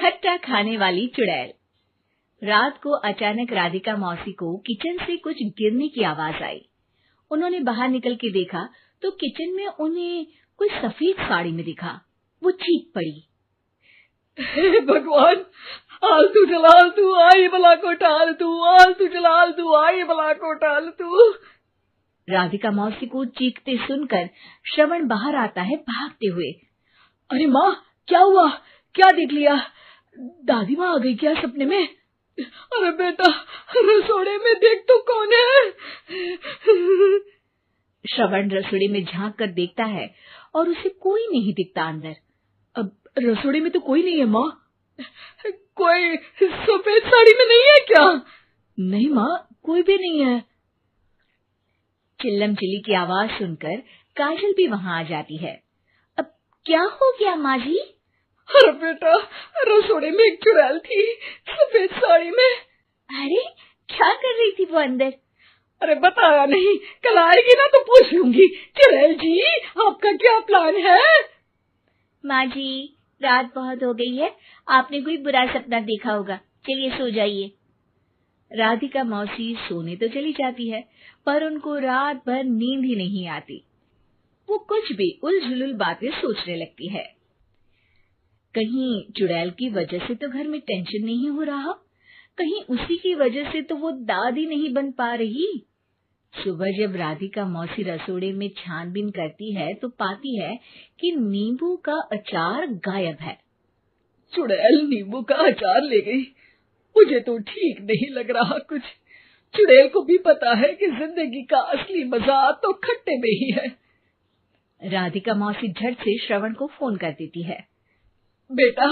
खट्टा खाने वाली चुड़ैल। रात को अचानक राधिका मौसी को किचन से कुछ गिरने की आवाज आई। उन्होंने बाहर निकल के देखा तो किचन में उन्हें कोई सफेद साड़ी में दिखा। वो चीख पड़ी, हे भगवान, आलतू जलाल तू आई भला को टाल तू, आलतू जलाल तू आई भला को टाल तू। राधिका मौसी को चीखते सुनकर श्रवण बाहर आता है भागते हुए। अरे माँ, क्या हुआ? क्या देख लिया? दादी माँ आ गई क्या सपने में? अरे बेटा, रसोड़े में देख तो कौन है? श्रवण रसोड़े में झांक कर देखता है और उसे कोई नहीं दिखता अंदर। अब रसोड़े में तो कोई नहीं है माँ। कोई सफेद साड़ी में नहीं है क्या? नहीं माँ, कोई भी नहीं है। चिल्लम चिल्ली की आवाज सुनकर काजल भी वहां आ जाती है। अब क्या हो गया माँ जी? अरे बेटा, रसोड़े में एक चुड़ैल थी सफेद साड़ी में। अरे क्या कर रही थी वो अंदर? अरे बताया नहीं, कल आएगी ना तो पूछ लूंगी। चुड़ैल जी, आपका क्या प्लान है? माँ जी, रात बहुत हो गई है, आपने कोई बुरा सपना देखा होगा, चलिए सो जाइए। राधिका मौसी सोने तो चली जाती है, पर उनको रात भर नींद ही नहीं आती। वो कुछ भी उलझुल बातें सोचने लगती है। कहीं चुड़ैल की वजह से तो घर में टेंशन नहीं हो रहा, कहीं उसी की वजह से तो वो दादी नहीं बन पा रही। सुबह जब राधिका मौसी रसोड़े में छानबीन करती है तो पाती है कि नींबू का अचार गायब है। चुड़ैल नींबू का अचार ले गई, मुझे तो ठीक नहीं लग रहा कुछ। चुड़ैल को भी पता है कि जिंदगी का असली मजा तो खट्टे में ही है। राधिका मौसी झट से श्रवण को फोन कर देती है। बेटा,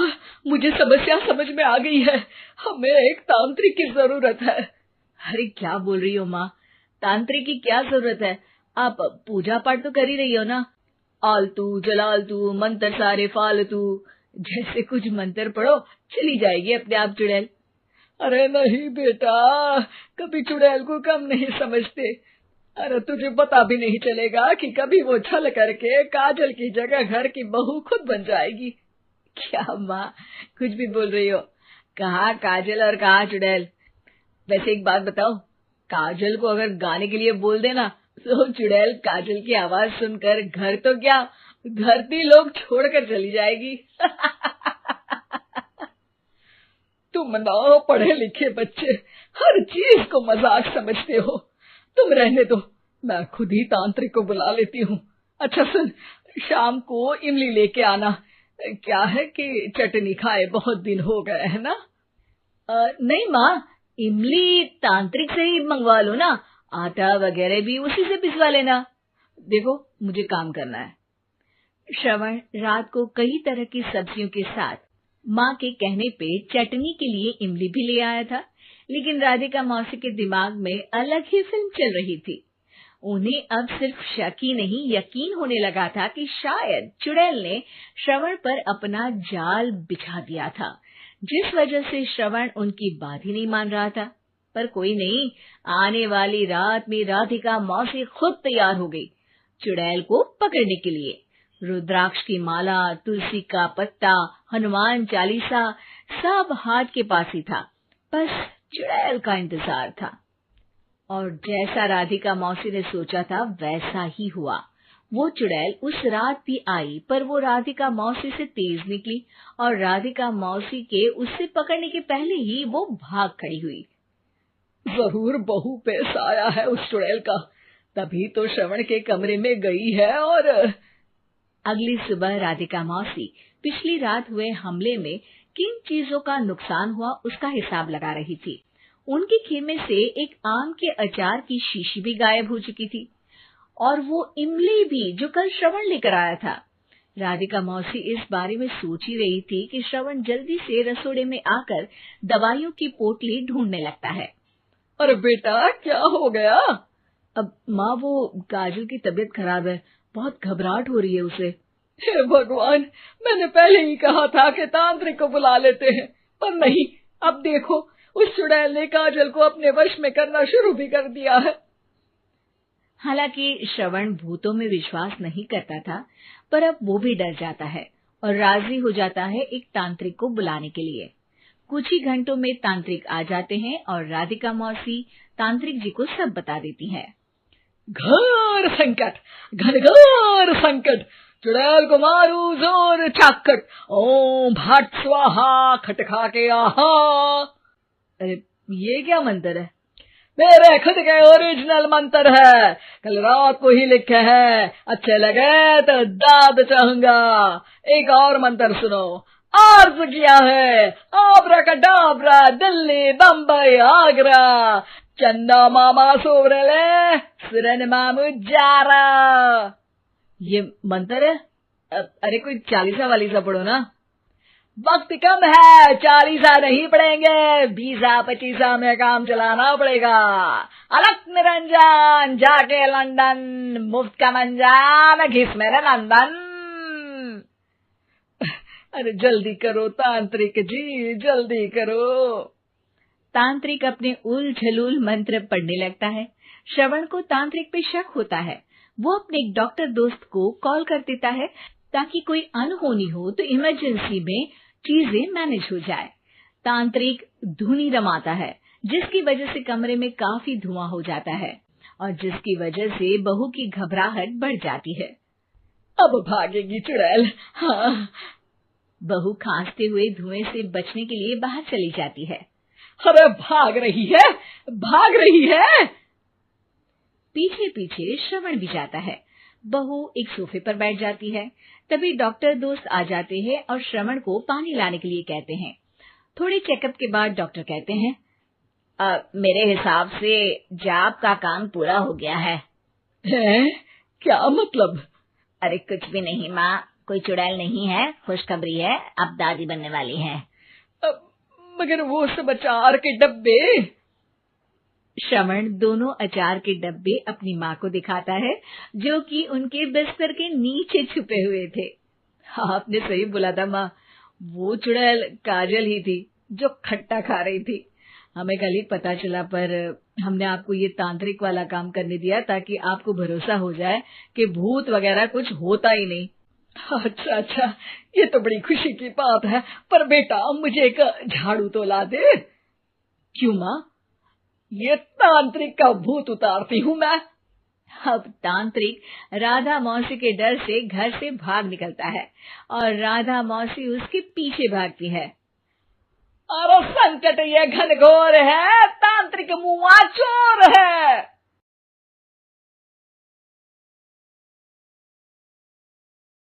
मुझे समस्या समझ में आ गई है, हमें एक तांत्रिक की जरूरत है। अरे क्या बोल रही हो माँ, तांत्रिक की क्या जरूरत है? आप पूजा पाठ तो कर ही रही हो ना। आलतू जलालतू मंत्र सारे फालतू जैसे कुछ मंत्र पढ़ो, चली जाएगी अपने आप चुड़ैल। अरे नहीं बेटा, कभी चुड़ैल को कम नहीं समझते। अरे तुझे पता भी नहीं चलेगा कि कभी वो छल करके काजल की जगह घर की बहू खुद बन जाएगी। क्या माँ, कुछ भी बोल रही हो? कहाँ काजल और कहाँ चुड़ैल? वैसे एक बात बताओ, काजल को अगर गाने के लिए बोल देना तो चुड़ैल काजल की आवाज सुनकर घर तो क्या धरती लोग छोड़कर चली जाएगी। तुम ना पढ़े लिखे बच्चे हर चीज को मजाक समझते हो। तुम रहने दो, मैं खुद ही तांत्रिक को बुला लेती हूँ। अच्छा सुन, शाम को इमली लेके आना। क्या है कि चटनी खाए बहुत दिन हो गए है ना। नहीं माँ, इमली तांत्रिक से ही मंगवा लो ना, आटा वगैरह भी उसी से पिसवा लेना। देखो मुझे काम करना है। श्रवण रात को कई तरह की सब्जियों के साथ माँ के कहने पे चटनी के लिए इमली भी ले आया था, लेकिन राधिका मौसी के दिमाग में अलग ही फिल्म चल रही थी। उन्हें अब सिर्फ शक ही नहीं यकीन होने लगा था कि शायद चुड़ैल ने श्रवण पर अपना जाल बिछा दिया था, जिस वजह से श्रवण उनकी बात ही नहीं मान रहा था। पर कोई नहीं, आने वाली रात में राधिका मौसी खुद तैयार हो गई चुड़ैल को पकड़ने के लिए। रुद्राक्ष की माला, तुलसी का पत्ता, हनुमान चालीसा सब हाथ के पास ही था, बस चुड़ैल का इंतजार था। और जैसा राधिका मौसी ने सोचा था वैसा ही हुआ। वो चुड़ैल उस रात भी आई, पर वो राधिका मौसी से तेज निकली और राधिका मौसी के उससे पकड़ने के पहले ही वो भाग खड़ी हुई। जरूर बहू पे साया है उस चुड़ैल का, तभी तो श्रवण के कमरे में गई है। और अगली सुबह राधिका मौसी पिछली रात हुए हमले में किन चीजों का नुकसान हुआ उसका हिसाब लगा रही थी। उनके खेमे से एक आम के अचार की शीशी भी गायब हो चुकी थी, और वो इमली भी जो कल श्रवण लेकर आया था। राधिका मौसी इस बारे में सोच ही रही थी कि श्रवण जल्दी से रसोड़े में आकर दवाइयों की पोटली ढूंढने लगता है। अरे बेटा, क्या हो गया? अब माँ, वो काजल की तबीयत खराब है, बहुत घबराहट हो रही है उसे। हे भगवान, मैंने पहले ही कहा था कि तांत्रिक को बुला लेते हैं, पर नहीं, अब देखो उस चुड़ैल ने काजल को अपने वश में करना शुरू भी कर दिया है। हालांकि श्रवण भूतों में विश्वास नहीं करता था, पर अब वो भी डर जाता है और राजी हो जाता है एक तांत्रिक को बुलाने के लिए। कुछ ही घंटों में तांत्रिक आ जाते हैं और राधिका मौसी तांत्रिक जी को सब बता देती है। घोर संकट, घनघोर संकट, चुड़ैल को मारू जोर चाकट, ओम भट स्वाहा खटखा के आहा। अरे ये क्या मंत्र है? मेरे खुद के ओरिजिनल मंत्र है, कल रात को ही लिखे हैं, अच्छे लगे तो दाद चाहूंगा। एक और मंत्र सुनो, अर्ज किया है आब्राकडाब्रा, दिल्ली बम्बई आगरा, चंदा मामा सोवरले सुरन मामू जारा। ये मंत्र है? अरे कोई 40 वालीसा पढ़ो ना। वक्त कम है, 40 नहीं पड़ेंगे, 20-25 में काम चलाना पड़ेगा। अलग निरंजन जाके लंदन, मुफ्त का मंजान घिस मेरे नंदन। अरे जल्दी करो तांत्रिक जी, जल्दी करो। तांत्रिक अपने उल झलूल मंत्र पढ़ने लगता है। श्रवण को तांत्रिक पे शक होता है। वो अपने एक डॉक्टर दोस्त को कॉल कर देता है ताकि कोई अनहोनी हो तो इमरजेंसी में चीजें मैनेज हो जाए। तांत्रिक धुनी रमाता है, जिसकी वजह से कमरे में काफी धुआं हो जाता है और जिसकी वजह से बहू की घबराहट बढ़ जाती है। अब भागेगी चुड़ैल। हाँ। बहू खांसते हुए धुएं से बचने के लिए बाहर चली जाती है। अरे भाग रही है, भाग रही है। पीछे पीछे श्रवण भी जाता है। बहू एक सोफे पर बैठ जाती है। तभी डॉक्टर दोस्त आ जाते हैं और श्रवण को पानी लाने के लिए कहते हैं। थोड़े चेकअप के बाद डॉक्टर कहते हैं, मेरे हिसाब से जाप का काम पूरा हो गया है। क्या मतलब? अरे कुछ भी नहीं माँ, कोई चुड़ैल नहीं है, खुशखबरी है, अब दादी बनने वाली है। मगर वो सब अचार के डब्बे। श्रवण दोनों अचार के डब्बे अपनी माँ को दिखाता है, जो कि उनके बिस्तर के नीचे छुपे हुए थे। आपने सही बोला था माँ, वो चुड़ैल काजल ही थी जो खट्टा खा रही थी। हमें कल ही पता चला, पर हमने आपको ये तांत्रिक वाला काम करने दिया ताकि आपको भरोसा हो जाए कि भूत वगैरह कुछ होता ही नहीं। अच्छा अच्छा, ये तो बड़ी खुशी की बात है, पर बेटा मुझे एक झाड़ू तो ला दे। क्यों माँ? ये तांत्रिक का भूत उतारती हूँ मैं। अब तांत्रिक राधा मौसी के डर से घर से भाग निकलता है और राधा मौसी उसके पीछे भागती है। अरे संकट ये घनघोर है, तांत्रिक मुआ चोर है।